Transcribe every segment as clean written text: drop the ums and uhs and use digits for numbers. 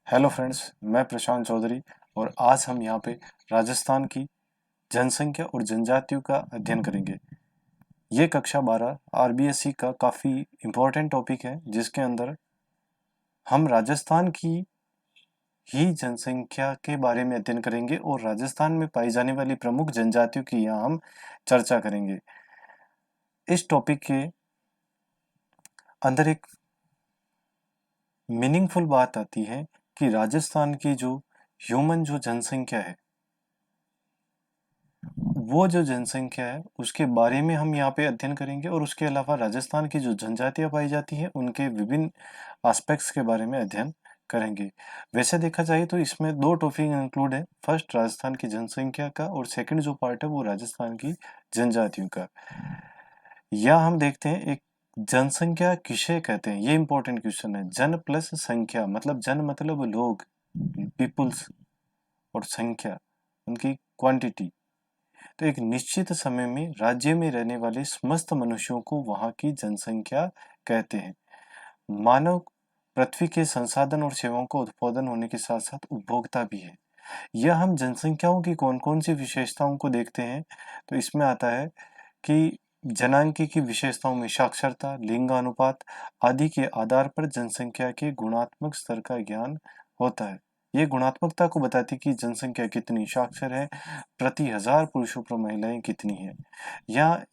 Hello friends, मैं प्रशांत चौधरी और आज हम यहाँ पे राजस्थान की जनसंख्या और जनजातियों का अध्ययन करेंगे। ये कक्षा 12 आरबीएससी का काफ़ी इम्पोर्टेंट टॉपिक है जिसके अंदर हम राजस्थान की ही जनसंख्या के बारे में अध्ययन करेंगे और राजस्थान में पाई जाने वाली प्रमुख जनजातियों की यहाँ हम चर्चा करेंगे। इस टॉपिक के अंदर एक मीनिंगफुल बात आती है कि राजस्थान की जो ह्यूमन जो जनसंख्या है वो जो जनसंख्या है उसके बारे में हम यहाँ पे अध्ययन करेंगे और उसके अलावा राजस्थान की जो जनजातियाँ पाई जाती हैं उनके विभिन्न एस्पेक्ट्स के बारे में अध्ययन करेंगे। वैसे देखा जाए तो इसमें दो टॉपिक इंक्लूड है, फर्स्ट राजस्थान की जनसंख्या का और सेकंड जो पार्ट है वो राजस्थान की जनजातियों का। यहाँ हम देखते हैं एक जनसंख्या किसे कहते हैं, ये इंपॉर्टेंट क्वेश्चन है। जन प्लस संख्या मतलब जन मतलब लोग, पीपुल्स, और संख्या उनकी क्वांटिटी। तो एक निश्चित समय में राज्य में रहने वाले समस्त मनुष्यों को वहां की जनसंख्या कहते हैं। मानव पृथ्वी के संसाधन और सेवाओं का उत्पादन होने के साथ साथ उपभोक्ता भी है। यह हम जनसंख्याओं की कौन कौन सी विशेषताओं को देखते हैं तो इसमें आता है कि जनांकी की विशेषताओं में साक्षरता, लिंगानुपात आदि के आधार पर जनसंख्या के गुणात्मक स्तर का ज्ञान होता है। ये गुणात्मकता को बताती है कि जनसंख्या कितनी साक्षर है, प्रति हजार पुरुषों पर महिलाएं कितनी है। या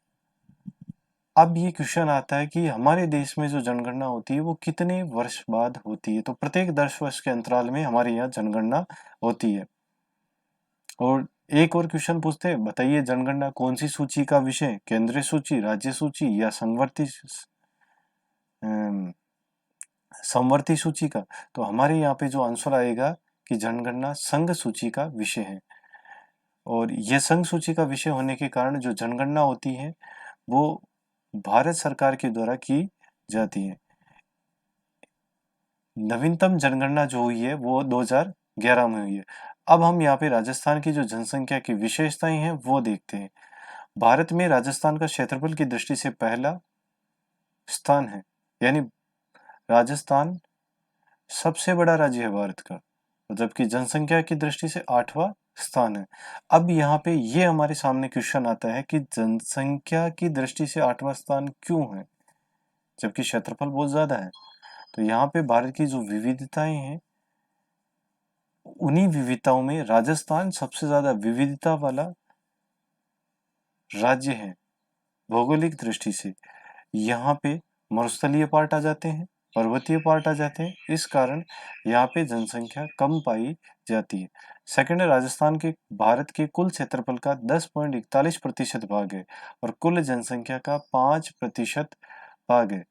अब ये क्वेश्चन आता है कि हमारे देश में जो जनगणना होती है वो कितने वर्ष बाद होती है, तो प्रत्येक 10 वर्ष के अंतराल में हमारे यहाँ जनगणना होती है। और एक और क्वेश्चन पूछते हैं, बताइए जनगणना कौन सी सूची का विषय, केंद्रीय सूची, राज्य सूची या समवर्ती सूची का। तो हमारे यहाँ पे जो आंसर आएगा कि जनगणना संघ सूची का विषय है। और यह संघ सूची का विषय होने के कारण जो जनगणना होती है वो भारत सरकार के द्वारा की जाती है। नवीनतम जनगणना जो हुई है वो 2011 में हुई है। अब हम यहाँ पे राजस्थान की जो जनसंख्या की विशेषताएं हैं वो देखते हैं। भारत में राजस्थान का क्षेत्रफल की दृष्टि से पहला स्थान है, यानी राजस्थान सबसे बड़ा राज्य है भारत का, जबकि जनसंख्या की दृष्टि से 8वां स्थान है। अब यहाँ पे ये हमारे सामने क्वेश्चन आता है कि जनसंख्या की दृष्टि से 8वां स्थान क्यों है जबकि क्षेत्रफल बहुत ज्यादा है। तो यहाँ पे भारत की जो विविधताएं हैं उन्हीं विविधताओं में राजस्थान सबसे ज्यादा विविधता वाला राज्य है भौगोलिक दृष्टि से। यहाँ पे मरुस्थलीय पार्ट आ जाते हैं, पर्वतीय पार्ट आ जाते हैं, इस कारण यहाँ पे जनसंख्या कम पाई जाती है। सेकंड है, राजस्थान के भारत के कुल क्षेत्रफल का 10.41% भाग है और कुल जनसंख्या का 5% भाग है।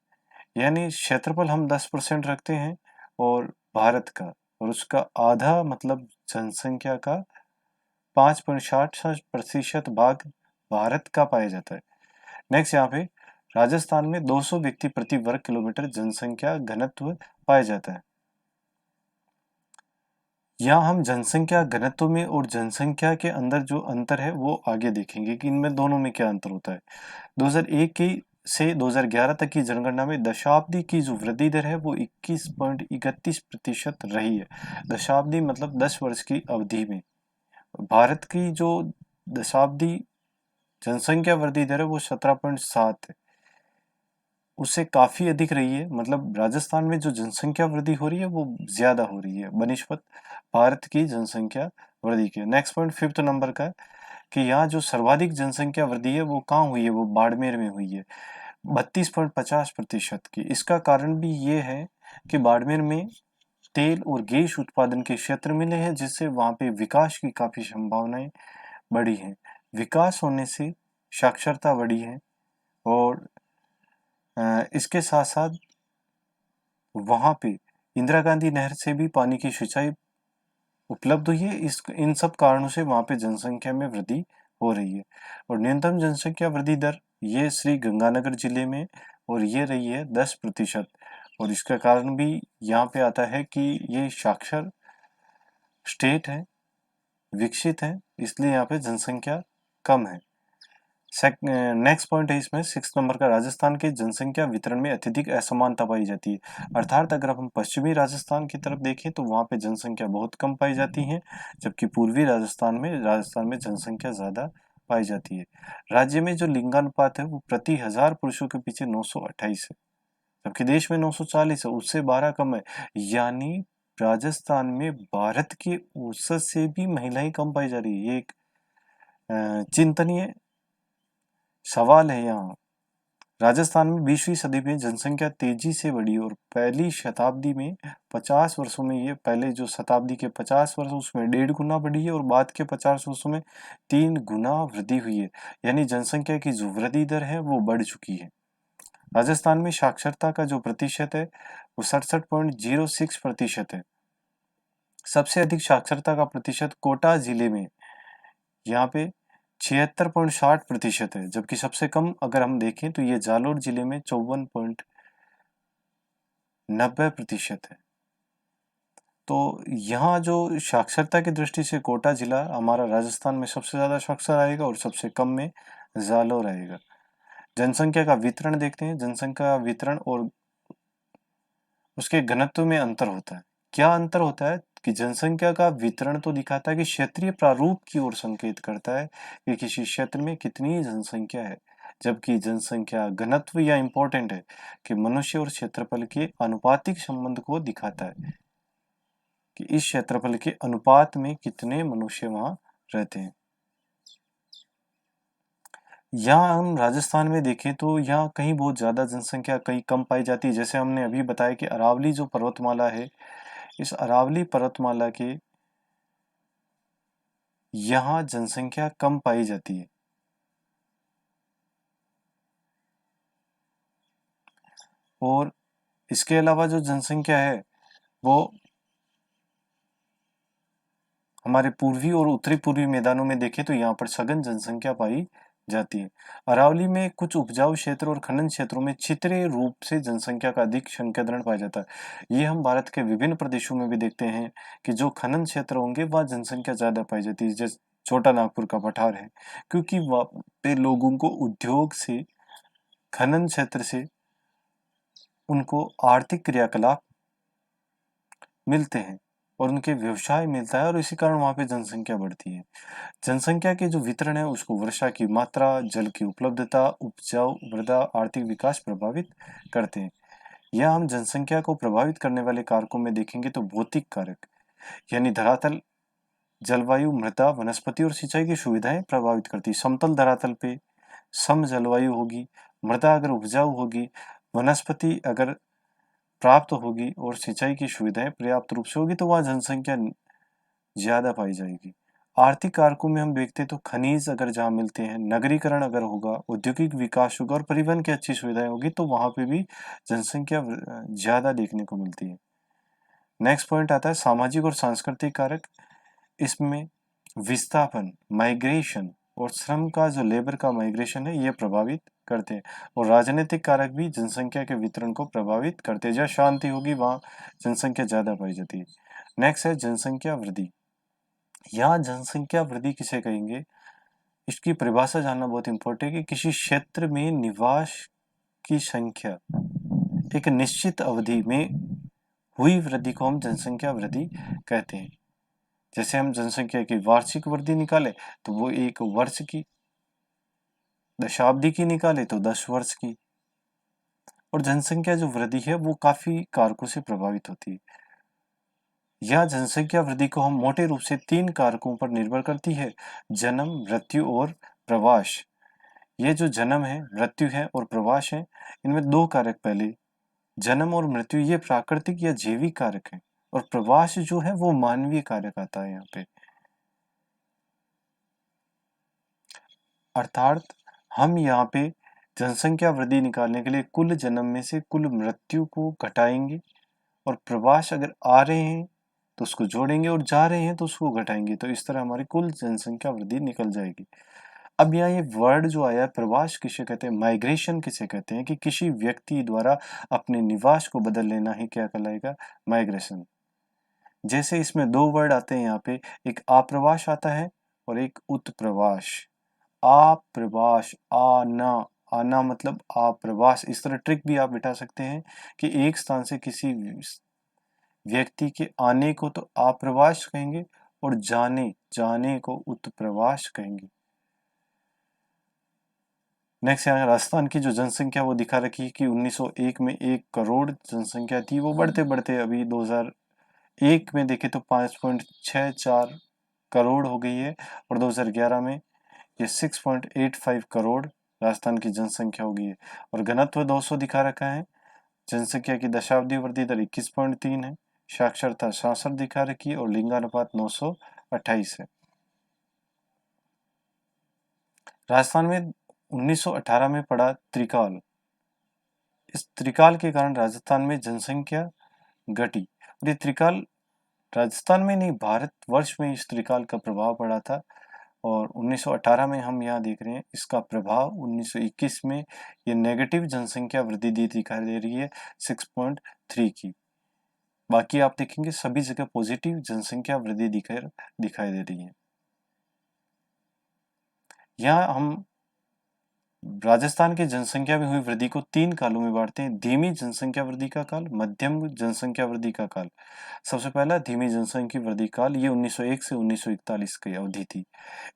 यानी क्षेत्रफल हम 10% रखते हैं और भारत का, और उसका आधा मतलब जनसंख्या का 5.66% भाग भारत का पाया जाता है। नेक्स्ट यहाँ पे राजस्थान में 200 व्यक्ति प्रति वर्ग किलोमीटर जनसंख्या घनत्व पाया जाता है। यहाँ हम जनसंख्या घनत्व में और जनसंख्या के अंदर जो अंतर है वो आगे देखेंगे कि इनमें दोनों में क्या अंतर होता है। 2001 की से 2011 तक की जनगणना में दशाब्दी की जो वृद्धि दर है वो 21.31% रही है। दशाब्दी मतलब 10 वर्ष की अवधि में भारत की जो दशाब्दी जनसंख्या वृद्धि दर है वो 17.7 है, उससे काफी अधिक रही है। मतलब राजस्थान में जो जनसंख्या वृद्धि हो रही है वो ज्यादा हो रही है बनिस्पत भारत की जनसंख्या वृद्धि के। नेक्स्ट पॉइंट फिफ्थ नंबर का है कि यहाँ जो सर्वाधिक जनसंख्या वृद्धि है वो कहाँ हुई है, वो बाड़मेर में हुई है 32.50% की। इसका कारण भी ये है कि बाड़मेर में तेल और गैस उत्पादन के क्षेत्र मिले हैं जिससे वहां पे विकास की काफी संभावनाएं बढ़ी हैं। विकास होने से साक्षरता बढ़ी है और इसके साथ साथ वहां पे इंदिरा गांधी नहर से भी पानी की सिंचाई उपलब्ध हुई है। इन सब कारणों से वहां पे जनसंख्या में वृद्धि हो रही है। और न्यूनतम जनसंख्या वृद्धि दर ये श्री गंगानगर जिले में और ये रही है 10%। और इसका कारण भी यहाँ पे आता है कि ये साक्षर स्टेट है, विकसित है, इसलिए यहाँ पे जनसंख्या कम है। नेक्स्ट पॉइंट है इसमें 6 नंबर का, राजस्थान की जनसंख्या वितरण में अत्यधिक असमानता पाई जाती है। अर्थात अगर हम पश्चिमी राजस्थान की तरफ देखें तो वहाँ पे जनसंख्या बहुत कम पाई जाती है, जबकि पूर्वी राजस्थान में जनसंख्या ज्यादा पाई जाती है। राज्य में जो लिंगानुपात है वो प्रति 1000 पुरुषों के पीछे 928 है, जबकि देश में 940 है, उससे 12 कम है। यानी राजस्थान में भारत के औसत से भी महिलाएं कम पाई जा रही है। ये एक चिंतनीय सवाल है यहाँ। राजस्थान में 20वीं सदी में जनसंख्या तेजी से बढ़ी और पहली शताब्दी में 50 वर्षों में, ये पहले जो शताब्दी के 50 वर्ष उसमें 1.5 गुना बढ़ी है और बाद के 50 वर्षों में 3 गुना वृद्धि हुई है। यानी जनसंख्या की जो वृद्धि दर है वो बढ़ चुकी है। राजस्थान में साक्षरता का जो प्रतिशत है वो 67.06% है। सबसे अधिक साक्षरता का प्रतिशत कोटा जिले में, यहाँ पे 76.60% है, जबकि सबसे कम अगर हम देखें तो ये जालोर जिले में 54.90% है। तो यहाँ जो साक्षरता की दृष्टि से कोटा जिला हमारा राजस्थान में सबसे ज्यादा साक्षर आएगा और सबसे कम में जालोर आएगा। जनसंख्या का वितरण देखते हैं। जनसंख्या वितरण और उसके घनत्व में अंतर होता है। क्या अंतर होता है कि जनसंख्या का वितरण तो दिखाता है कि क्षेत्रीय प्रारूप की ओर संकेत करता है कि किसी क्षेत्र में कितनी जनसंख्या है, जबकि जनसंख्या घनत्व या इम्पोर्टेंट है कि मनुष्य और क्षेत्रफल के आनुपातिक संबंध को दिखाता है कि इस क्षेत्रफल के अनुपात में कितने मनुष्य वहां रहते हैं। यहाँ हम राजस्थान में देखें तो यहाँ कहीं बहुत ज्यादा जनसंख्या, कहीं कम पाई जाती है। जैसे हमने अभी बताया कि अरावली जो पर्वतमाला है, इस अरावली पर्वतमाला के यहाँ जनसंख्या कम पाई जाती है। और इसके अलावा जो जनसंख्या है वो हमारे पूर्वी और उत्तरी पूर्वी मैदानों में देखें तो यहाँ पर सघन जनसंख्या पाई जाती है। अरावली में कुछ उपजाऊ क्षेत्र और खनन क्षेत्रों में चित्रीय रूप से जनसंख्या का अधिक संख्यादरण पाया जाता है। ये हम भारत के विभिन्न प्रदेशों में भी देखते हैं कि जो खनन क्षेत्र होंगे वहाँ जनसंख्या ज्यादा पाई जाती है। जैसे छोटा नागपुर का पठार है, क्योंकि वहाँ पे लोगों को उद्योग से, खनन क्षेत्र से उनको आर्थिक क्रियाकलाप मिलते हैं और उनके व्यवसाय मिलता है और इसी कारण वहाँ पे जनसंख्या बढ़ती है। जनसंख्या के जो वितरण है उसको वर्षा की मात्रा, जल की उपलब्धता, उपजाऊ मृदा, आर्थिक विकास प्रभावित करते हैं। यह हम जनसंख्या को प्रभावित करने वाले कारकों में देखेंगे तो भौतिक कारक, यानी धरातल, जलवायु, मृदा, वनस्पति और सिंचाई की सुविधाएं प्रभावित करती है। समतल धरातल पे सम जलवायु होगी, मृदा अगर उपजाऊ होगी, वनस्पति अगर प्राप्त होगी और सिंचाई की सुविधाएं पर्याप्त रूप से होगी तो वहाँ जनसंख्या ज्यादा पाई जाएगी। आर्थिक कारकों में हम देखते हैं तो खनिज अगर जहाँ मिलते हैं, नगरीकरण अगर होगा, औद्योगिक विकास होगा और परिवहन की अच्छी सुविधाएं होगी तो वहां पे भी जनसंख्या ज्यादा देखने को मिलती है। नेक्स्ट पॉइंट आता है सामाजिक और सांस्कृतिक कारक। इसमें विस्थापन, माइग्रेशन और श्रम का जो लेबर का माइग्रेशन है ये प्रभावित करते हैं। और राजनीतिक कारक भी जनसंख्या के वितरण को प्रभावित करते हैं। जहाँ शांति होगी वहाँ जनसंख्या ज्यादा पाई जाती है। नेक्स्ट है जनसंख्या वृद्धि। यहाँ जनसंख्या वृद्धि किसे कहेंगे, इसकी परिभाषा जानना बहुत इंपॉर्टेंट है कि किसी क्षेत्र में निवास की संख्या एक निश्चित अवधि में हुई वृद्धि को हम जनसंख्या वृद्धि कहते हैं। जैसे हम जनसंख्या की वार्षिक वृद्धि निकाले तो वो एक वर्ष की, दशाब्दी की निकाले तो 10 वर्ष की। और जनसंख्या जो वृद्धि है वो काफी कारकों से प्रभावित होती है। यह जनसंख्या वृद्धि को हम मोटे रूप से 3 कारकों पर निर्भर करती है: जन्म, मृत्यु और प्रवास। ये जो जन्म है, मृत्यु है और प्रवास है, इनमें 2 कारक, पहले जन्म और मृत्यु ये प्राकृतिक या जैविक कारक है और प्रवास जो है वो मानवीय कारक आता है यहाँ पे। अर्थात हम यहाँ पे जनसंख्या वृद्धि निकालने के लिए कुल जन्म में से कुल मृत्यु को घटाएंगे और प्रवास अगर आ रहे हैं तो उसको जोड़ेंगे और जा रहे हैं तो उसको घटाएंगे, तो इस तरह हमारी कुल जनसंख्या वृद्धि निकल जाएगी। अब यहाँ ये वर्ड जो आया प्रवास किसे कहते हैं, माइग्रेशन किसे कहते हैं, कि किसी व्यक्ति द्वारा अपने निवास को बदल लेना ही क्या कहलाएगा, माइग्रेशन। जैसे इसमें 2 वर्ड आते हैं यहाँ पे, एक आप्रवास आता है और एक उत्प्रवास। आप्रवास, आना, आना मतलब आप्रवास। इस तरह ट्रिक भी आप बिठा सकते हैं कि एक स्थान से किसी व्यक्ति के आने को तो आप्रवास कहेंगे और जाने जाने को उत्प्रवास कहेंगे। नेक्स्ट यहाँ राजस्थान की जो जनसंख्या वो दिखा रखी है कि 1901 में 1 करोड़ जनसंख्या थी, वो बढ़ते बढ़ते अभी 2001 में देखे तो 5.64 करोड़ हो गई है और 2011 में ये 6.85 करोड़ राजस्थान की जनसंख्या हो गई है। और घनत्व 200 दिखा रखा है। जनसंख्या की दशाब्दी वृद्धि दर 21.3 है। साक्षरता 66 दिखा रखी है और लिंगानुपात 928 है। राजस्थान में 1918 में पड़ा त्रिकाल। इस त्रिकाल के कारण राजस्थान में जनसंख्या घटी और ये त्रिकाल राजस्थान में नहीं भारत वर्ष में इस त्रिकाल का प्रभाव पड़ा था। और 1918 में हम यहाँ देख रहे हैं इसका प्रभाव 1921 में ये नेगेटिव जनसंख्या वृद्धि दिखाई दे रही है 6.3 की। बाकी आप देखेंगे सभी जगह पॉजिटिव जनसंख्या वृद्धि दिखाई दे रही है। यहाँ हम राजस्थान की जनसंख्या में हुई वृद्धि को 3 कालों में बांटते हैं। धीमी जनसंख्या वृद्धि का काल, मध्यम जनसंख्या वृद्धि का काल। सबसे पहला धीमी जनसंख्या वृद्धि काल, ये 1901 से 1941 की अवधि थी।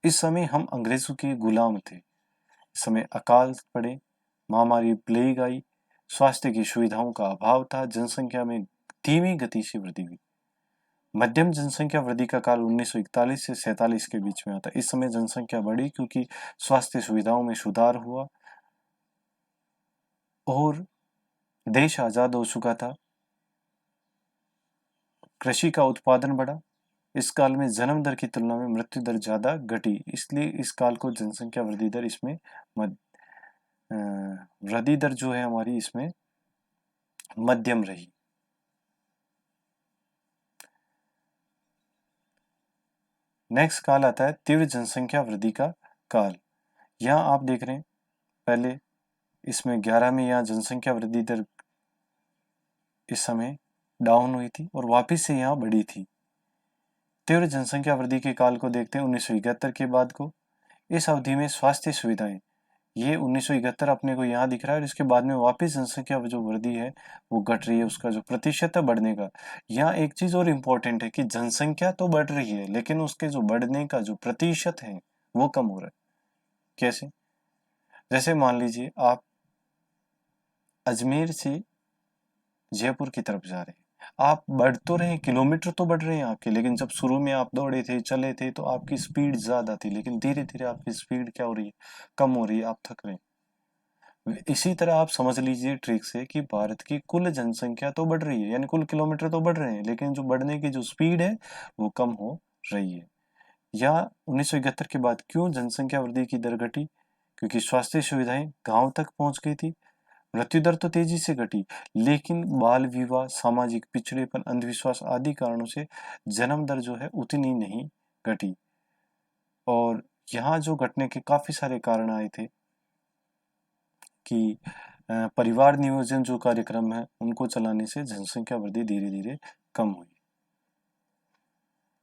इस समय हम अंग्रेजों के गुलाम थे। इस समय अकाल पड़े, महामारी प्लेग आई, स्वास्थ्य की सुविधाओं का अभाव था, जनसंख्या में धीमी गति से वृद्धि हुई। मध्यम जनसंख्या वृद्धि का काल 1941 से 47 के बीच में आता है। इस समय जनसंख्या बढ़ी क्योंकि स्वास्थ्य सुविधाओं में सुधार हुआ और देश आजाद हो चुका था। कृषि का उत्पादन बढ़ा। इस काल में जन्म दर की तुलना में मृत्यु दर ज्यादा घटी, इसलिए इस काल को जनसंख्या वृद्धि दर इसमें वृद्धि दर जो है हमारी इसमें मध्यम रही। नेक्स्ट काल आता है तीव्र जनसंख्या वृद्धि का काल। यहाँ आप देख रहे हैं पहले इसमें 11 में यहाँ जनसंख्या वृद्धि दर इस समय डाउन हुई थी और वापस से यहाँ बढ़ी थी। तीव्र जनसंख्या वृद्धि के काल को देखते हैं 1971 के बाद को। इस अवधि में स्वास्थ्य सुविधाएं, ये 1971 अपने को यहाँ दिख रहा है और इसके बाद में वापस जनसंख्या जो वृद्धि है वो घट रही है। उसका जो प्रतिशत है बढ़ने का, यहाँ एक चीज और इम्पोर्टेंट है कि जनसंख्या तो बढ़ रही है लेकिन उसके जो बढ़ने का जो प्रतिशत है वो कम हो रहा है। कैसे? जैसे मान लीजिए आप अजमेर से जयपुर की तरफ जा रहे हैं, आप बढ़ तो रहे हैं, किलोमीटर तो बढ़ रहे हैं आपके, लेकिन जब शुरू में आप दौड़े थे चले थे तो आपकी स्पीड ज्यादा थी, लेकिन धीरे धीरे आपकी स्पीड क्या हो रही है, कम हो रही है, आप थक रहे हैं। इसी तरह आप समझ लीजिए ट्रिक से कि भारत की कुल जनसंख्या तो बढ़ रही है, यानी कुल किलोमीटर तो बढ़ रहे हैं, लेकिन जो बढ़ने की जो स्पीड है वो कम हो रही है। या 1971 के बाद क्यों जनसंख्या वृद्धि की दर घटी? क्योंकि स्वास्थ्य सुविधाएं गांव तक पहुंच गई थी। मृत्यु दर तो तेजी से घटी, लेकिन बाल विवाह, सामाजिक पिछड़ेपन, अंधविश्वास आदि कारणों से जन्म दर जो है उतनी नहीं घटी। और यहाँ जो घटने के काफी सारे कारण आए थे कि परिवार नियोजन जो कार्यक्रम है उनको चलाने से जनसंख्या वृद्धि धीरे धीरे कम हुई।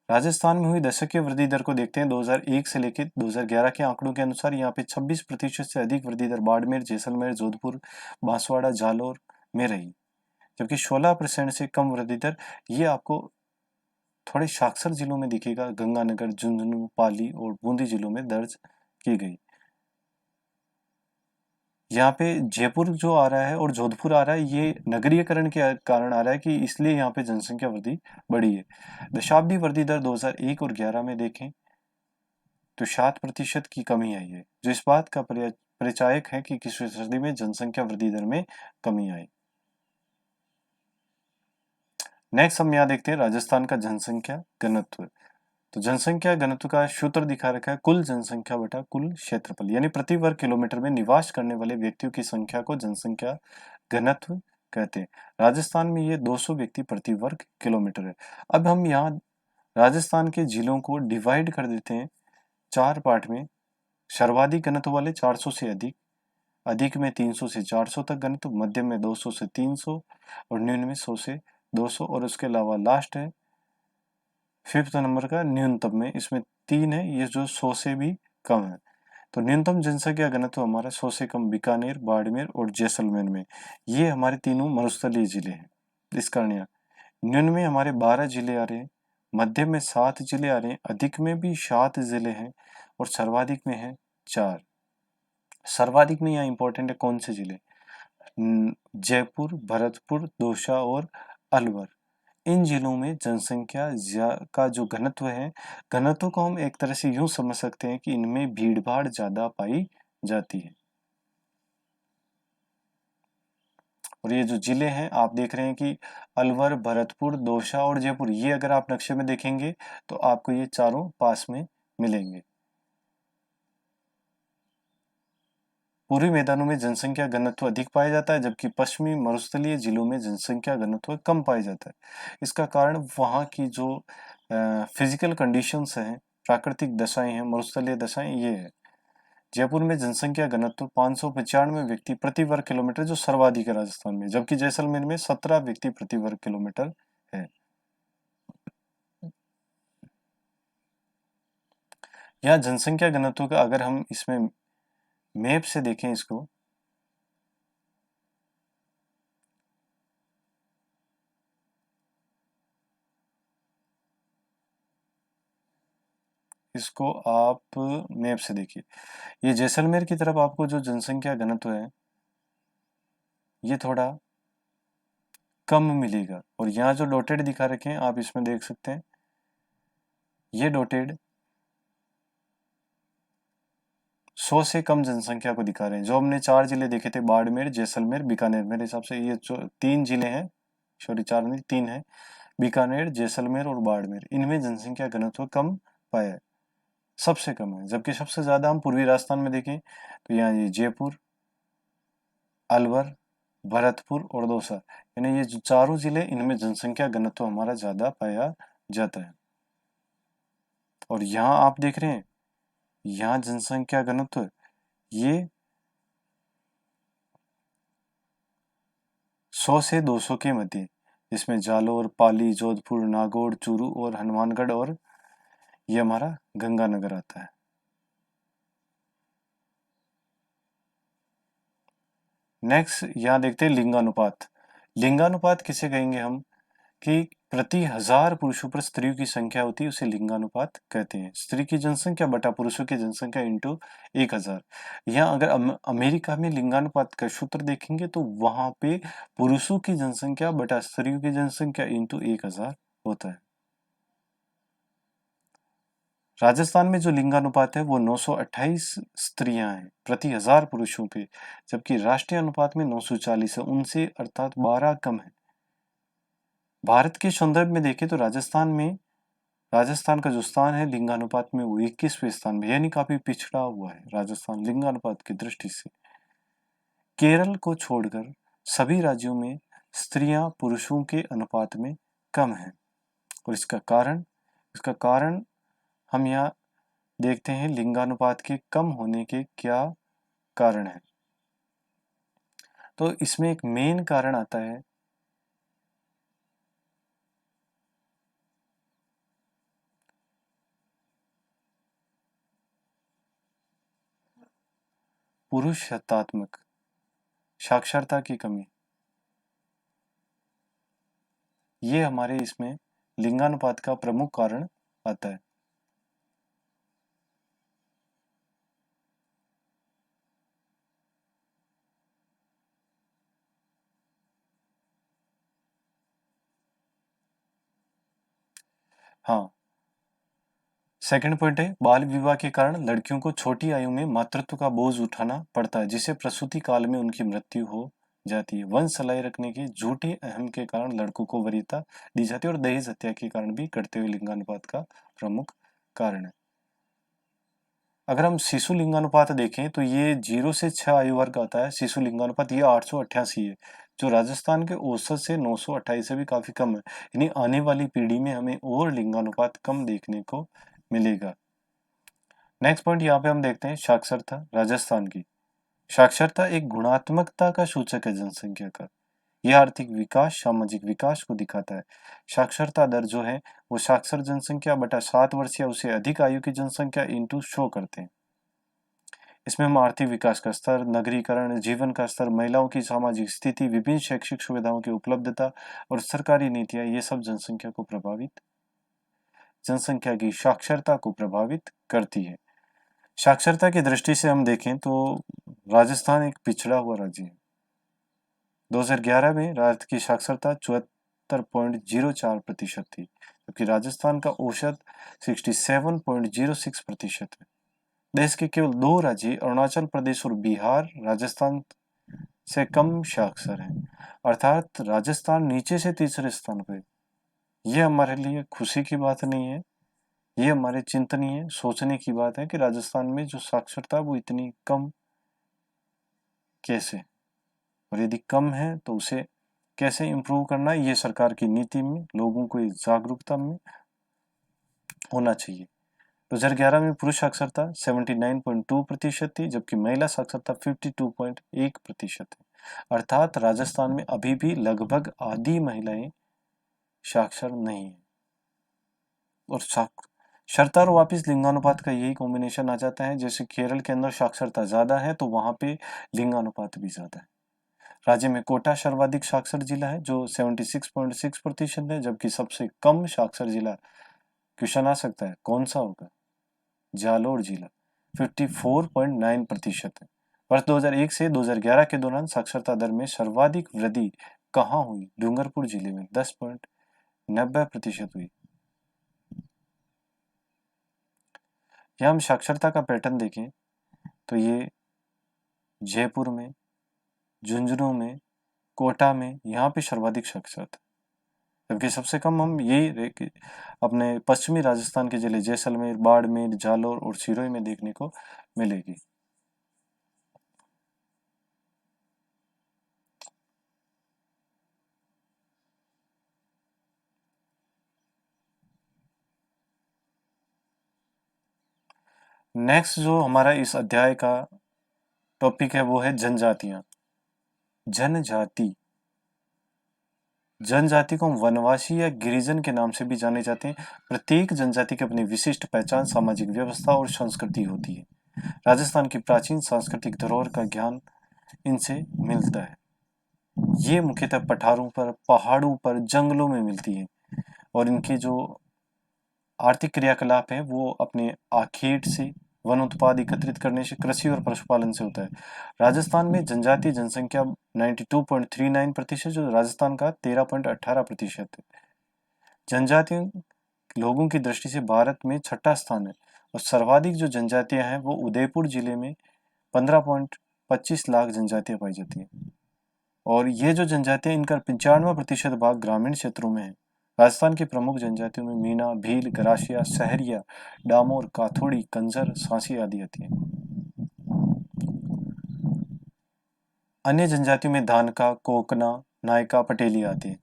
राजस्थान में हुई दशकीय वृद्धि दर को देखते हैं। 2001 से लेकर 2011 के आंकड़ों के अनुसार यहाँ पे 26% से अधिक वृद्धि दर बाड़मेर, जैसलमेर, जोधपुर, बांसवाड़ा, जालौर में रही, जबकि 16% से कम वृद्धि दर ये आपको थोड़े साक्षर जिलों में दिखेगा, गंगानगर, झुंझुनू, पाली और बूंदी जिलों में दर्ज की गई। यहाँ पे जयपुर जो आ रहा है और जोधपुर आ रहा है, ये नगरीयकरण के कारण आ रहा है कि इसलिए यहाँ पे जनसंख्या वृद्धि बढ़ी है। दशाब्दी वृद्धि दर 2001 और 11 में देखें तो 7% की कमी आई है, जो इस बात का परिचायक है कि 21वीं सदी में जनसंख्या वृद्धि दर में कमी आई। नेक्स्ट हम यहाँ देखते हैं राजस्थान का जनसंख्या घनत्व। तो जनसंख्या घनत्व का सूत्र दिखा रखा है कुल जनसंख्या बटा कुल क्षेत्रफल, यानी प्रति वर्ग किलोमीटर में निवास करने वाले व्यक्तियों की संख्या को जनसंख्या घनत्व कहते हैं। राजस्थान में ये 200 व्यक्ति प्रति वर्ग किलोमीटर है। अब हम यहाँ राजस्थान के जिलों को डिवाइड कर देते हैं 4 पार्ट में। सर्वाधिक घनत्व वाले 400 से अधिक, अधिक में 300 से 400 तक घनत्व, मध्यम में 200 से 300 और निम्न में 100 से 200, और उसके अलावा लास्ट है 5th नंबर का न्यूनतम में, इसमें 3 है, ये जो 100 से भी कम है। तो न्यूनतम जनसंख्या घनत्व हमारा 100 से कम बीकानेर, बाड़मेर और जैसलमेर में, ये हमारे तीनों मरुस्थलीय जिले हैं। इस कारण यहाँ निम्न में हमारे 12 जिले आ रहे हैं, मध्य में 7 जिले आ रहे हैं, अधिक में भी 7 जिले हैं और सर्वाधिक में है 4। सर्वाधिक में यहाँ इंपॉर्टेंट है कौन से जिले? जयपुर, भरतपुर, दौसा और अलवर। इन जिलों में जनसंख्या का जो घनत्व है, घनत्व को हम एक तरह से यूं समझ सकते हैं कि इनमें भीड़ भाड़ ज्यादा पाई जाती है। और ये जो जिले हैं आप देख रहे हैं कि अलवर, भरतपुर, दौसा और जयपुर, ये अगर आप नक्शे में देखेंगे तो आपको ये चारों पास में मिलेंगे। पूर्वी मैदानों में जनसंख्या घनत्व अधिक पाया जाता है, जबकि पश्चिमी मरुस्थलीय जिलों में जनसंख्या घनत्व कम पाया जाता है। इसका कारण वहाँ की जो फिजिकल कंडीशंस हैं, प्राकृतिक दशाएं हैं, मरुस्थलीय दशाएं, ये है। जयपुर में जनसंख्या घनत्व 595 व्यक्ति प्रति वर्ग किलोमीटर, जो सर्वाधिक है राजस्थान में, जबकि जैसलमेर में 17 व्यक्ति प्रति वर्ग किलोमीटर है। यहाँ जनसंख्या घनत्व का अगर हम इसमें मैप से देखें इसको आप मैप से देखिए। ये जैसलमेर की तरफ आपको जो जनसंख्या घनत्व है ये थोड़ा कम मिलेगा, और यहाँ जो डॉटेड दिखा रखे हैं आप इसमें देख सकते हैं, ये डॉटेड 100 से कम जनसंख्या को दिखा रहे हैं। जो हमने 4 जिले देखे थे, बाड़मेर, जैसलमेर, बीकानेर, मेरे हिसाब से ये जो 3 जिले हैं, सॉरी 4 नहीं 3 है, बीकानेर, जैसलमेर और बाड़मेर, इनमें जनसंख्या घनत्व कम पाया है, सबसे कम है। जबकि सबसे ज्यादा हम पूर्वी राजस्थान में देखें तो यहाँ ये जयपुर, अलवर, भरतपुर और दौसा, यानी ये जो चारों जिले, इनमें जनसंख्या घनत्व हमारा ज्यादा पाया जाता है। और यहाँ आप देख रहे हैं, यहाँ जनसंख्या घनत्व ये 100 से 200 के मध्य, इसमें जालोर, पाली, जोधपुर, नागौर, चूरू और हनुमानगढ़ और ये हमारा गंगानगर आता है। नेक्स्ट यहाँ देखते हैं लिंगानुपात। लिंगानुपात किसे कहेंगे हम? कि प्रति 1000 पुरुषों पर स्त्रियों की संख्या होती है, उसे लिंगानुपात कहते हैं। स्त्री की जनसंख्या बटा पुरुषों की जनसंख्या इंटू 1000। यहाँ अगर अमेरिका में लिंगानुपात का सूत्र देखेंगे तो वहां पे पुरुषों की जनसंख्या बटा स्त्रियों की जनसंख्या इंटू 1000 होता है। राजस्थान में जो लिंगानुपात है वो 928 स्त्रियां हैं प्रति 1000 पुरुषों पे, जबकि राष्ट्रीय अनुपात में 940 है, उनसे अर्थात 12 कम है। भारत के संदर्भ में देखें तो राजस्थान का जो स्थान है लिंगानुपात में वो 21वें स्थान में, यानी काफी पिछड़ा हुआ है राजस्थान लिंगानुपात की दृष्टि से। केरल को छोड़कर सभी राज्यों में स्त्रियां पुरुषों के अनुपात में कम हैं। और इसका कारण हम यहाँ देखते हैं, लिंगानुपात के कम होने के क्या कारण है। तो इसमें एक मेन कारण आता है पुरुषत्वात्मक साक्षरता की कमी। ये हमारे इसमें लिंगानुपात का प्रमुख कारण आता है। हाँ, सेकंड पॉइंट है, बाल विवाह के कारण लड़कियों को छोटी आयु में मातृत्व का बोझ उठाना पड़ता है, जिससे प्रसूति काल में उनकी मृत्यु हो जाती है। वंश चलाए रखने के झूठे अहम के कारण लड़कों को वरीयता दी जाती है, और दहेज हत्या के कारण भी घटते हुए लिंगानुपात का प्रमुख कारण है। अगर हम शिशु लिंगानुपात देखें तो ये 0 से 6 आयु वर्ग आता है। शिशु लिंगानुपात ये 888 है, जो राजस्थान के औसत से 928 से भी काफी कम है। यानी आने वाली पीढ़ी में हमें और लिंगानुपात कम देखने को मिलेगा। नेक्स्ट पॉइंट यहाँ पे हम देखते हैं साक्षरता राजस्थान की। साक्षरता एक गुणात्मकता का सूचक है जनसंख्या का। यह आर्थिक विकास, सामाजिक विकास को दिखाता है। साक्षरता दर जो है वो साक्षर जनसंख्या बटा 7 वर्ष या उससे अधिक आयु की जनसंख्या इंटू शो करते हैं। इसमें हम आर्थिक विकास का स्तर, नगरीकरण, जीवन का स्तर, महिलाओं की सामाजिक स्थिति, विभिन्न शैक्षिक सुविधाओं की उपलब्धता और सरकारी नीतियां, ये सब जनसंख्या की साक्षरता को प्रभावित करती है। साक्षरता की दृष्टि से हम देखें तो राजस्थान एक पिछड़ा हुआ राज्य है। 2011 में राज्य की साक्षरता 74.04% थी, जबकि राजस्थान का औसत 67.06% है। देश के केवल 2 राज्य अरुणाचल प्रदेश और बिहार राजस्थान से कम साक्षर हैं, अर्थात राजस्थान नीचे से तीसरे स्थान पर। यह हमारे लिए खुशी की बात नहीं है, ये हमारे चिंतनीय सोचने की बात है कि राजस्थान में जो साक्षरता वो इतनी कम कैसे, और यदि कम है तो उसे कैसे इम्प्रूव करना, ये सरकार की नीति में, लोगों को जागरूकता में होना चाहिए। 2011 में पुरुष साक्षरता 79.2% थी, जबकि महिला साक्षरता 52.1% है। अर्थात राजस्थान में अभी भी लगभग आधी महिलाएं साक्षर नहीं है। और साक्षरता और वापिस लिंगानुपात का यही कॉम्बिनेशन आ जाता है। जैसे केरल के अंदर साक्षरता ज्यादा है तो वहां पे लिंगानुपात भी ज्यादा है। राज्य में कोटा सर्वाधिक साक्षर जिला है जो 76.6% है, जबकि सबसे कम साक्षर जिला क्वेश्चन आ सकता है कौन सा होगा, जालोर जिला 54.9% है। वर्ष 2001 से 2011 के दौरान साक्षरता दर में सर्वाधिक वृद्धि कहाँ हुई? डूंगरपुर जिले में 10.90% हुई। यहाँ हम साक्षरता का पैटर्न देखें तो ये जयपुर में, झुंझुनू में, कोटा में, यहाँ पे सर्वाधिक साक्षरता, जबकि सबसे कम हम यही अपने पश्चिमी राजस्थान के जिले जैसलमेर, बाड़मेर, जालोर और सिरोही में देखने को मिलेगी। नेक्स्ट जो हमारा इस अध्याय का टॉपिक है वो है जनजातियां। जनजाति को हम वनवासी या गिरिजन के नाम से भी जाने जाते हैं। प्रत्येक जनजाति की अपनी विशिष्ट पहचान, सामाजिक व्यवस्था और संस्कृति होती है। राजस्थान की प्राचीन सांस्कृतिक धरोहर का ज्ञान इनसे मिलता है। ये मुख्यतः पठारों पर, पहाड़ों पर, जंगलों में मिलती है और इनके जो आर्थिक क्रियाकलाप है वो अपने आखेट से, वन उत्पाद एकत्रित करने से, कृषि और पशुपालन से होता है। राजस्थान में जनजातीय जनसंख्या 92.39%, जो राजस्थान का 13.18% है। जनजातीय लोगों की दृष्टि से भारत में छठा स्थान है और सर्वाधिक जो जनजातियां हैं वो उदयपुर जिले में 15.25 लाख जनजातियां पाई जाती है। और ये जो जनजातियां, इनका 95% भाग ग्रामीण क्षेत्रों में है। राजस्थान की प्रमुख जनजातियों में मीणा, भील, गरासिया, सहरिया, डामोर, काथोड़ी, कंजर, सांसी आदि आती हैं। अन्य जनजातियों में धानका, कोकना, नायका, पटेली आती है।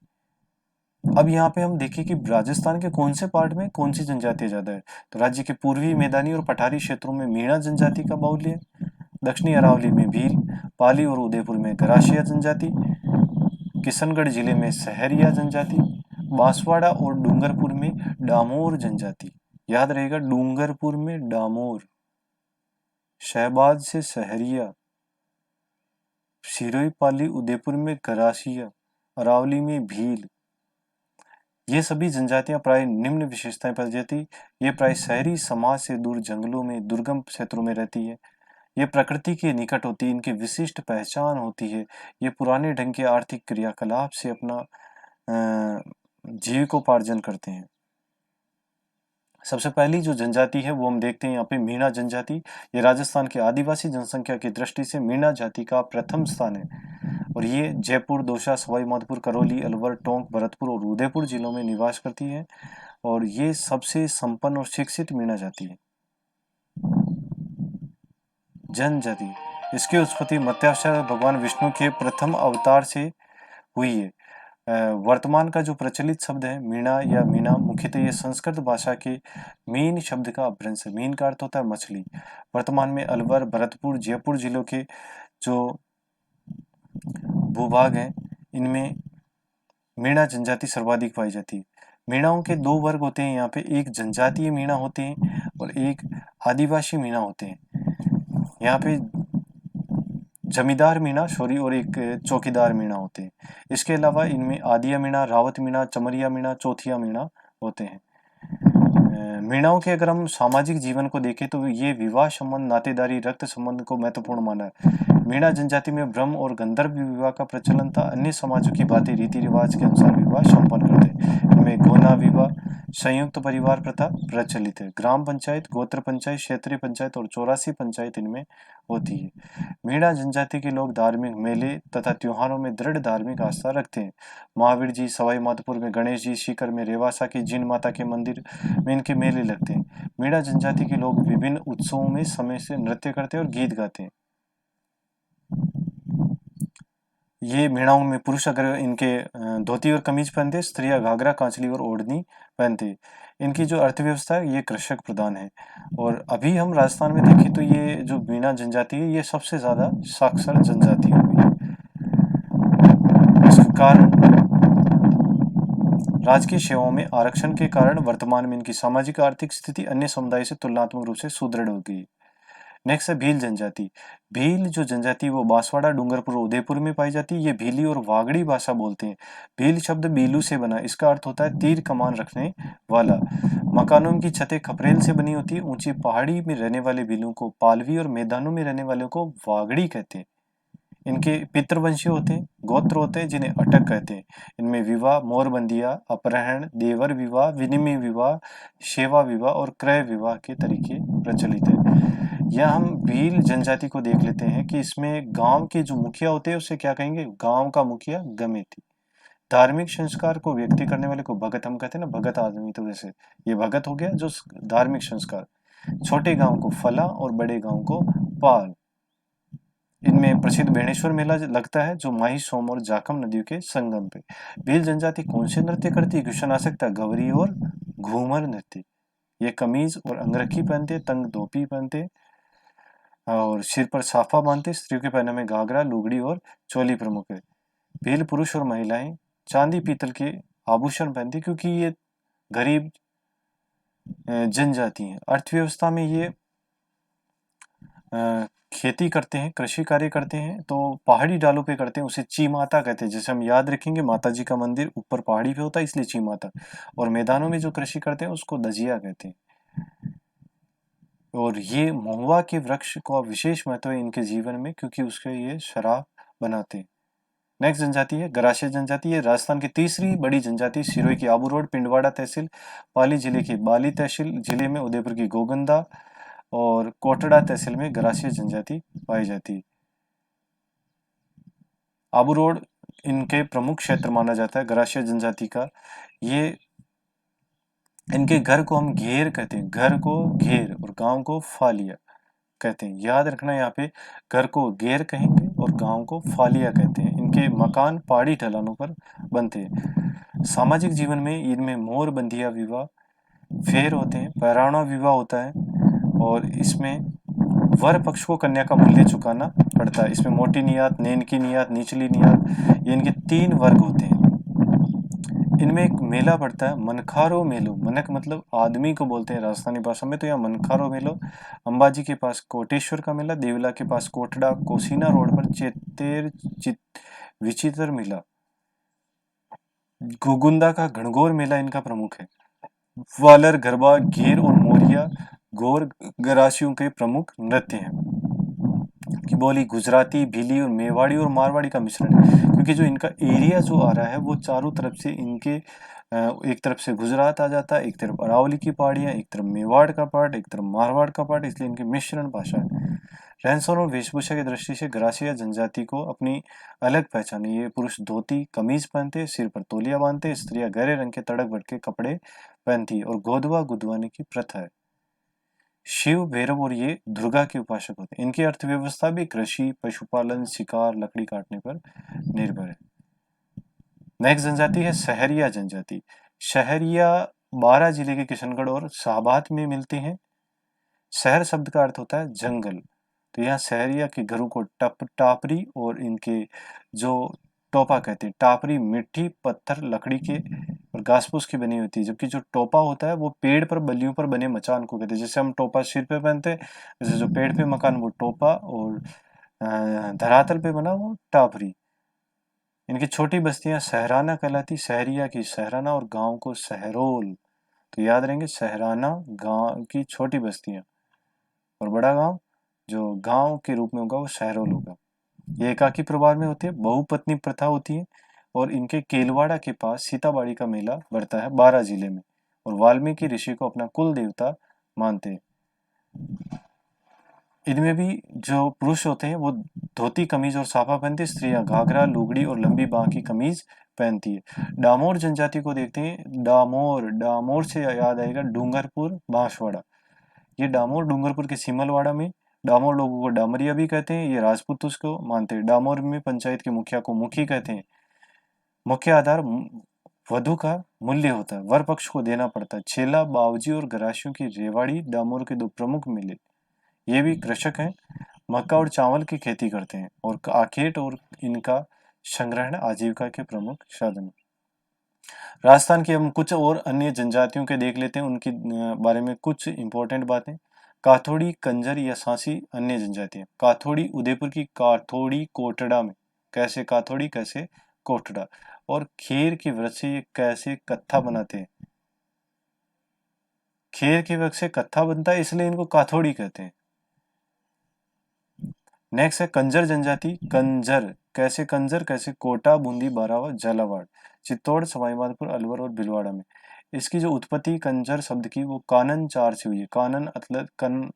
अब यहाँ पे हम देखें कि राजस्थान के कौन से पार्ट में कौन सी जनजातियां ज्यादा है। तो राज्य के पूर्वी, मैदानी और पठारी क्षेत्रों में मीणा जनजाति का बाहुल्य है। दक्षिणी अरावली में भील, पाली और उदयपुर में गरासिया जनजाति, किशनगढ़ जिले में सहरिया जनजाति, बांसवाड़ा और डूंगरपुर में डामोर जनजाति। याद रहेगा, डूंगरपुर में डामोर, शहबाज से सहरिया, सिरोही, पाली, उदयपुर में गरासिया, अरावली में भील। ये सभी जनजातियां प्राय निम्न विशेषताएं पाई जाती। ये प्राय शहरी समाज से दूर जंगलों में, दुर्गम क्षेत्रों में रहती है। ये प्रकृति के निकट होती है, इनकी विशिष्ट पहचान होती है। ये पुराने ढंग के आर्थिक क्रियाकलाप से अपना जीविकोपार्जन करते हैं। सबसे पहली जो जनजाति है वो हम देखते हैं यहाँ पे मीणा जनजाति। ये राजस्थान की आदिवासी जनसंख्या की दृष्टि से मीणा जाति का प्रथम स्थान है और ये जयपुर, दौसा, सवाई माधोपुर, करौली, अलवर, टोंक, भरतपुर और उदयपुर जिलों में निवास करती है और ये सबसे संपन्न और शिक्षित मीणा जाति है। जनजाति, इसकी उत्पत्ति मत्स्यावतार भगवान विष्णु के प्रथम अवतार से हुई है। वर्तमान का जो प्रचलित शब्द है मीणा या मीना, मुख्यतः ये संस्कृत भाषा के मीन शब्द का अपभ्रंश है। मीन का अर्थ होता है मछली। वर्तमान में अलवर, भरतपुर, जयपुर जिलों के जो भूभाग हैं इनमें मीणा जनजाति सर्वाधिक पाई जाती है। मीणाओं के दो वर्ग होते हैं यहाँ पे, एक जनजातीय मीणा होते हैं और एक आदिवासी मीणा होते हैं। यहाँ पे जमींदार मीणा, शोरी और एक चौकीदार मीणा होते हैं। इसके अलावा इनमें आदिया मीणा, रावत मीणा, चमरिया मीणा, चौथिया मीणा होते हैं। मीणाओं के अगर हम सामाजिक जीवन को देखें तो ये विवाह संबंध, नातेदारी, रक्त संबंध को महत्वपूर्ण माना है। मीणा जनजाति में ब्रह्म और गंधर्व विवाह का प्रचलन था। अन्य समाजों की बातें रीति रिवाज के अनुसार विवाह संपन्न करते। इनमें गौना विवाह, संयुक्त परिवार प्रथा प्रचलित है। ग्राम पंचायत, गोत्र पंचायत, क्षेत्रीय पंचायत और 84 पंचायत इनमें होती है। मीणा जनजाति के लोग धार्मिक मेले तथा त्योहारों में दृढ़ धार्मिक आस्था रखते हैं। महावीर जी, सवाई माधोपुर में गणेश जी, सीकर में रेवासा की जिन माता के मंदिर में इनके मेले लगते हैं। मीणा जनजाति के लोग विभिन्न उत्सवों में समय से नृत्य करते हैं और गीत गाते हैं। ये मीणाओं में पुरुष अगर इनके धोती और कमीज पहनते, स्त्रियां घाघरा, कांचली और ओढ़नी पहनते। इनकी जो अर्थव्यवस्था है ये कृषक प्रधान है। और अभी हम राजस्थान में देखें तो ये जो मीणा जनजाति है ये सबसे ज्यादा साक्षर जनजाति हो गई है। इसका कारण राजकीय सेवाओं में आरक्षण के कारण वर्तमान में इनकी सामाजिक आर्थिक स्थिति अन्य समुदाय से तुलनात्मक रूप से सुदृढ़ हो गई। नेक्स्ट है भील जनजाति। भील जो जनजाति वो बांसवाड़ा, डूंगरपुर, उदयपुर में पाई जाती है। ये भीली और वागड़ी भाषा बोलते हैं। भील शब्द बीलू से बना, इसका अर्थ होता है तीर कमान रखने वाला। मकानों की छतें खपरेल से बनी होती है। ऊंची पहाड़ी में रहने वाले भीलों को पालवी और मैदानों में रहने वालों को वागड़ी कहते हैं। इनके पितृवंशी होते हैं, गोत्र होते हैं जिन्हें अटक कहते हैं। इनमें विवाह, मोरबंदिया, अपहरण, देवर विवाह, विनिमय विवाह, सेवा विवाह और क्रय विवाह के तरीके प्रचलित है। या हम भील जनजाति को देख लेते हैं कि इसमें गांव के जो मुखिया होते हैं उसे क्या कहेंगे, गांव का मुखिया गमेती। धार्मिक संस्कार को व्यक्ति करने वाले को भगत हम कहते हैं ना, भगत आदमी, तो वैसे ये भगत हो गया जो धार्मिक संस्कार। छोटे गांव को फला और बड़े गांव को पाल। इनमें प्रसिद्ध बेणेश्वर मेला लगता है जो माही, सोम और जाखम नदियों के संगम पे। भील जनजाति कौन से नृत्य करती है, क्वेश्चन आ सकता है, गवरी और घूमर नृत्य। ये कमीज और अंगरखी पहनते, तंग धोती पहनते और सिर पर साफा बांधते। स्त्रियों के पहने में घाघरा, लुगड़ी और चोली प्रमुख है। भील पुरुष और महिलाएं चांदी पीतल के आभूषण पहनते क्योंकि ये गरीब जनजाति है। अर्थव्यवस्था में ये खेती करते हैं, कृषि कार्य करते हैं, तो पहाड़ी डालों पे करते हैं, उसे ची माता कहते हैं। जैसे हम याद रखेंगे माता जी का मंदिर ऊपर पहाड़ी पे होता है इसलिए ची माता। और मैदानों में जो कृषि करते हैं उसको दजिया कहते हैं। और ये महुआ के वृक्ष का विशेष महत्व है इनके जीवन में क्योंकि उसके ये शराब बनाते हैं। नेक्स्ट जनजाति है गरासिया जनजाति। ये राजस्थान की तीसरी बड़ी जनजाति। सिरोही की आबू रोड, पिंडवाड़ा तहसील, पाली जिले की बाली तहसील जिले में, उदयपुर की गोगंदा और कोटड़ा तहसील में गरासिया जनजाति पाई जाती है। आबू रोड इनके प्रमुख क्षेत्र माना जाता है गरासिया जनजाति का। ये इनके घर को हम घेर कहते हैं, घर को घेर, और गांव को फालिया कहते हैं। याद रखना यहाँ पे घर को घेर कहेंगे और गांव को फालिया कहते हैं। इनके मकान पहाड़ी ढलानों पर बनते हैं। सामाजिक जीवन में इनमें मोर बंदिया विवाह, फेर होते हैं, पैराणा विवाह होता है और इसमें वर पक्ष को कन्या का मूल्य चुकाना पड़ता है। इसमें मोटी नियात, नैन की नियात, निचली नियात, ये इनके 3 वर्ग होते हैं। इनमें एक मेला पड़ता है मनखारो मेलो। मनक मतलब आदमी को बोलते हैं राजस्थानी भाषा में, तो यहाँ मनखारो मेलो। अंबाजी के पास कोटेश्वर का मेला, देवला के पास कोटड़ा कोसीना रोड पर चेतेर विचित्र मेला, गोगुंदा का घनघोर मेला इनका प्रमुख है। वालर, गरबा, घेर और मोरिया गौर गरासियों के प्रमुख नृत्य हैं। की बोली गुजराती, भीली और मेवाड़ी और मारवाड़ी का मिश्रण है क्योंकि जो इनका एरिया जो आ रहा है वो चारों तरफ से इनके एक तरफ से गुजरात आ जाता है, एक तरफ अरावली की पहाड़ियां, एक तरफ मेवाड़ का पार्ट, एक तरफ मारवाड़ का पार्ट, इसलिए इनकी मिश्रण भाषा है। रहन सहन और वेशभूषा की दृष्टि से गरासिया जनजाति को अपनी अलग पहचान है। ये पुरुष धोती कमीज पहनते, सिर पर तौलिया बांधते, स्त्रियां गहरे रंग के तड़क भड़के कपड़े पहनती और गोदवा गुदवाने की प्रथा है। शिव, भैरव और ये दुर्गा के उपासक होते हैं। इनकी अर्थव्यवस्था भी कृषि, पशुपालन, शिकार, लकड़ी काटने पर निर्भर है। नेक्स्ट जनजाति है सहरिया जनजाति। सहरिया 12 जिले के किशनगढ़ और शाहबाद में मिलते हैं। शहर शब्द का अर्थ होता है जंगल, तो यहाँ सहरिया के घरों को टापरी और इनके जो टोपा कहते हैं। टापरी मिट्टी, पत्थर, लकड़ी के और और घास फूस की बनी होती है, जबकि जो टोपा होता है वो पेड़ पर बल्लियों पर बने मचान को कहते हैं। जैसे हम टोपा सिर पे पहनते हैं, जैसे जो पेड़ पे मकान वो टोपा, और धरातल पे बना वो टापरी। इनकी छोटी बस्तियां सहराना कहलाती, सहरिया की सहराना और गांव को सहरोल। तो याद रहेंगे, सहराना गांव की छोटी बस्तियां, और बड़ा गांव जो गांव के रूप में होगा वो शहरोल होगा। ये एकाकी परिवार में होती है, बहुपत्नी प्रथा होती है, और इनके केलवाड़ा के पास सीताबाड़ी का मेला बढ़ता है 12 जिले में, और वाल्मीकि ऋषि को अपना कुल देवता मानते हैं। इनमें भी जो पुरुष होते हैं वो धोती कमीज और साफा पहनते हैं, स्त्रियां घाघरा लुगड़ी और लंबी बाह की कमीज पहनती है। डामोर जनजाति को देखते हैं, डामोर, डामोर से याद आएगा डूंगरपुर बांसवाड़ा। ये डामोर डूंगरपुर के सिमलवाड़ा में, डामोर लोगों को डामरिया भी कहते हैं, ये राजपूत उसको मानते हैं। डामोर में पंचायत के मुखिया को मुखी कहते हैं। मुख्य आधार वधु का मूल्य होता है, वर पक्ष को देना पड़ता है। छेला, बावजी और गरासियों की रेवाड़ी डामोर के दो प्रमुख मेले। ये भी कृषक हैं, मक्का और चावल की खेती करते हैं, और आखेट और इनका संग्रहण आजीविका के प्रमुख साधन। राजस्थान की हम कुछ और अन्य जनजातियों के देख लेते हैं, उनके बारे में कुछ इंपॉर्टेंट बातें। काथोड़ी, कंजर या सांसी अन्य जनजातियां। काथोड़ी उदयपुर की काथोड़ी कोटड़ा में, कैसे काथोड़ी कैसे कोटड़ा। और खेर के वृक्ष से ये कैसे कत्था बनाते हैं। खेर के वृक्ष से कत्था बनता है, इसलिए इनको काथोड़ी कहते हैं। नेक्स्ट है कंजर जनजाति। कंजर कैसे, कंजर कैसे कोटा, बूंदी, बारावा, झालावाड़, चित्तौड़, सवाईमाधोपुर, अलवर और भीलवाड़ा में। इसकी जो उत्पत्ति कंजर शब्द की वो कानन चार से हुई है। कानन मतलब कन,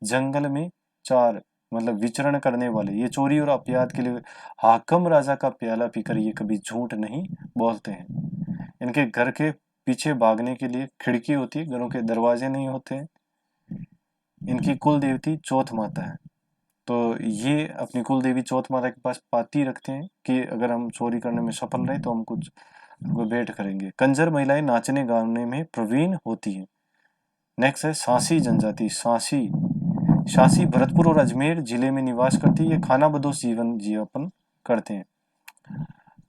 जंगल में चार मतलब विचरण करने वाले। ये चोरी और अपराध के लिए हाकम राजा का प्याला पीकर ये कभी झूठ नहीं बोलते हैं। इनके घर के पीछे भागने के लिए खिड़की होती है, घरों के दरवाजे नहीं होते हैं। इनकी कुल देवती चौथ माता है, तो ये अपनी कुल देवी चौथ माता के पास पाती रखते हैं कि अगर हम चोरी करने में सफल रहे तो हम कुछ भेंट करेंगे। कंजर महिलाएं नाचने गाने में प्रवीण होती हैं। नेक्स्ट है सांसी जनजाति। सांसी, सांसी भरतपुर और अजमेर जिले में निवास करती है। ये खाना बदोश जीवन यापन करते हैं।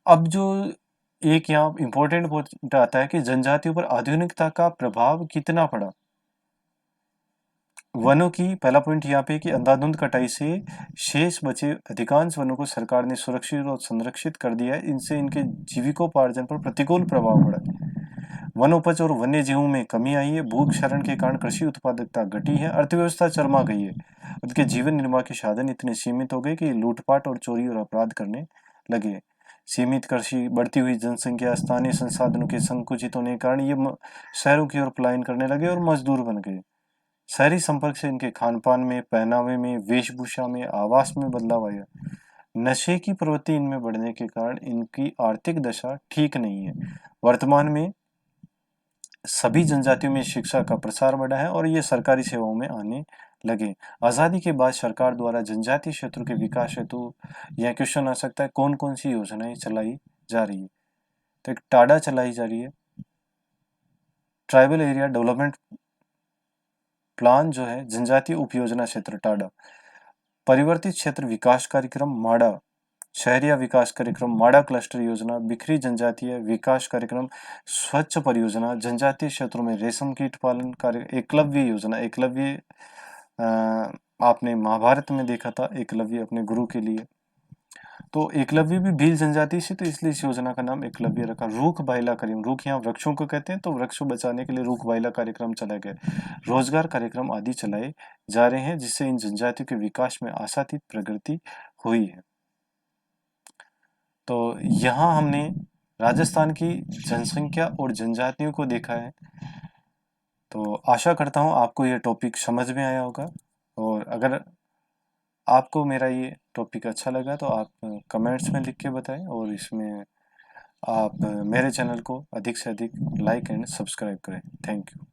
अब जो एक यहाँ इंपॉर्टेंट पॉइंट आता है कि जनजातियों पर आधुनिकता का प्रभाव कितना पड़ा। वनों की पहला पॉइंट यहाँ पे कि अंधाधुंध कटाई से शेष बचे अधिकांश वनों को सरकार ने सुरक्षित और संरक्षित कर दिया है। इनसे इनके जीविकोपार्जन पर प्रतिकूल प्रभाव पड़ा है। वन उपज और वन्य जीवों में कमी आई है। भू क्षरण के कारण कृषि उत्पादकता घटी है। अर्थव्यवस्था चरमरा गई है। उनके जीवन निर्वाह के साधन इतने सीमित हो गए कि लूटपाट और चोरी और अपराध करने लगे। सीमित कृषि, बढ़ती हुई जनसंख्या, स्थानीय संसाधनों के संकुचित होने के कारण ये शहरों की ओर पलायन करने लगे और मजदूर बन गए। शहरी संपर्क से इनके खान पान में, पहनावे में, वेशभूषा में, आवास में बदलाव आया। नशे की प्रवृत्ति इनमें बढ़ने के कारण इनकी आर्थिक दशा ठीक नहीं है। वर्तमान में सभी जनजातियों में शिक्षा का प्रसार बढ़ा है और ये सरकारी सेवाओं में आने लगे। आजादी के बाद सरकार द्वारा जनजातीय क्षेत्रों के विकास हेतु यह क्वेश्चन आ सकता है कौन कौन सी योजनाएं चलाई जा रही है। तो एक टाडा चलाई जा रही है, ट्राइबल एरिया डेवलपमेंट प्लान जो है, जनजातीय उपयोजना क्षेत्र टाडा। परिवर्तित क्षेत्र विकास कार्यक्रम माडा, शहरिया विकास कार्यक्रम माडा, क्लस्टर योजना, बिखरी जनजातीय विकास कार्यक्रम, स्वच्छ परियोजना, जनजातीय क्षेत्रों में रेशम कीट पालन कार्य, एकलव्य योजना। एकलव्य आपने महाभारत में देखा था, एकलव्य अपने गुरु के लिए। तो एकलव्य भी भील जनजाति से, तो इसलिए इस योजना का नाम एकलव्य रखा। रूख बाइला कार्यक्रम, रूख यहाँ वृक्षों को कहते हैं, तो वृक्षों बचाने के लिए रूख बाइला कार्यक्रम चलाए गए। रोजगार कार्यक्रम आदि चलाए जा रहे हैं, जिससे इन जनजातियों के विकास में आशातीत प्रगति हुई है। तो यहाँ हमने राजस्थान की जनसंख्या और जनजातियों को देखा है। तो आशा करता हूँ आपको ये टॉपिक समझ में आया होगा, और अगर आपको मेरा ये टॉपिक अच्छा लगा तो आप कमेंट्स में लिख के बताएं, और इसमें आप मेरे चैनल को अधिक से अधिक लाइक एंड सब्सक्राइब करें। Thank you.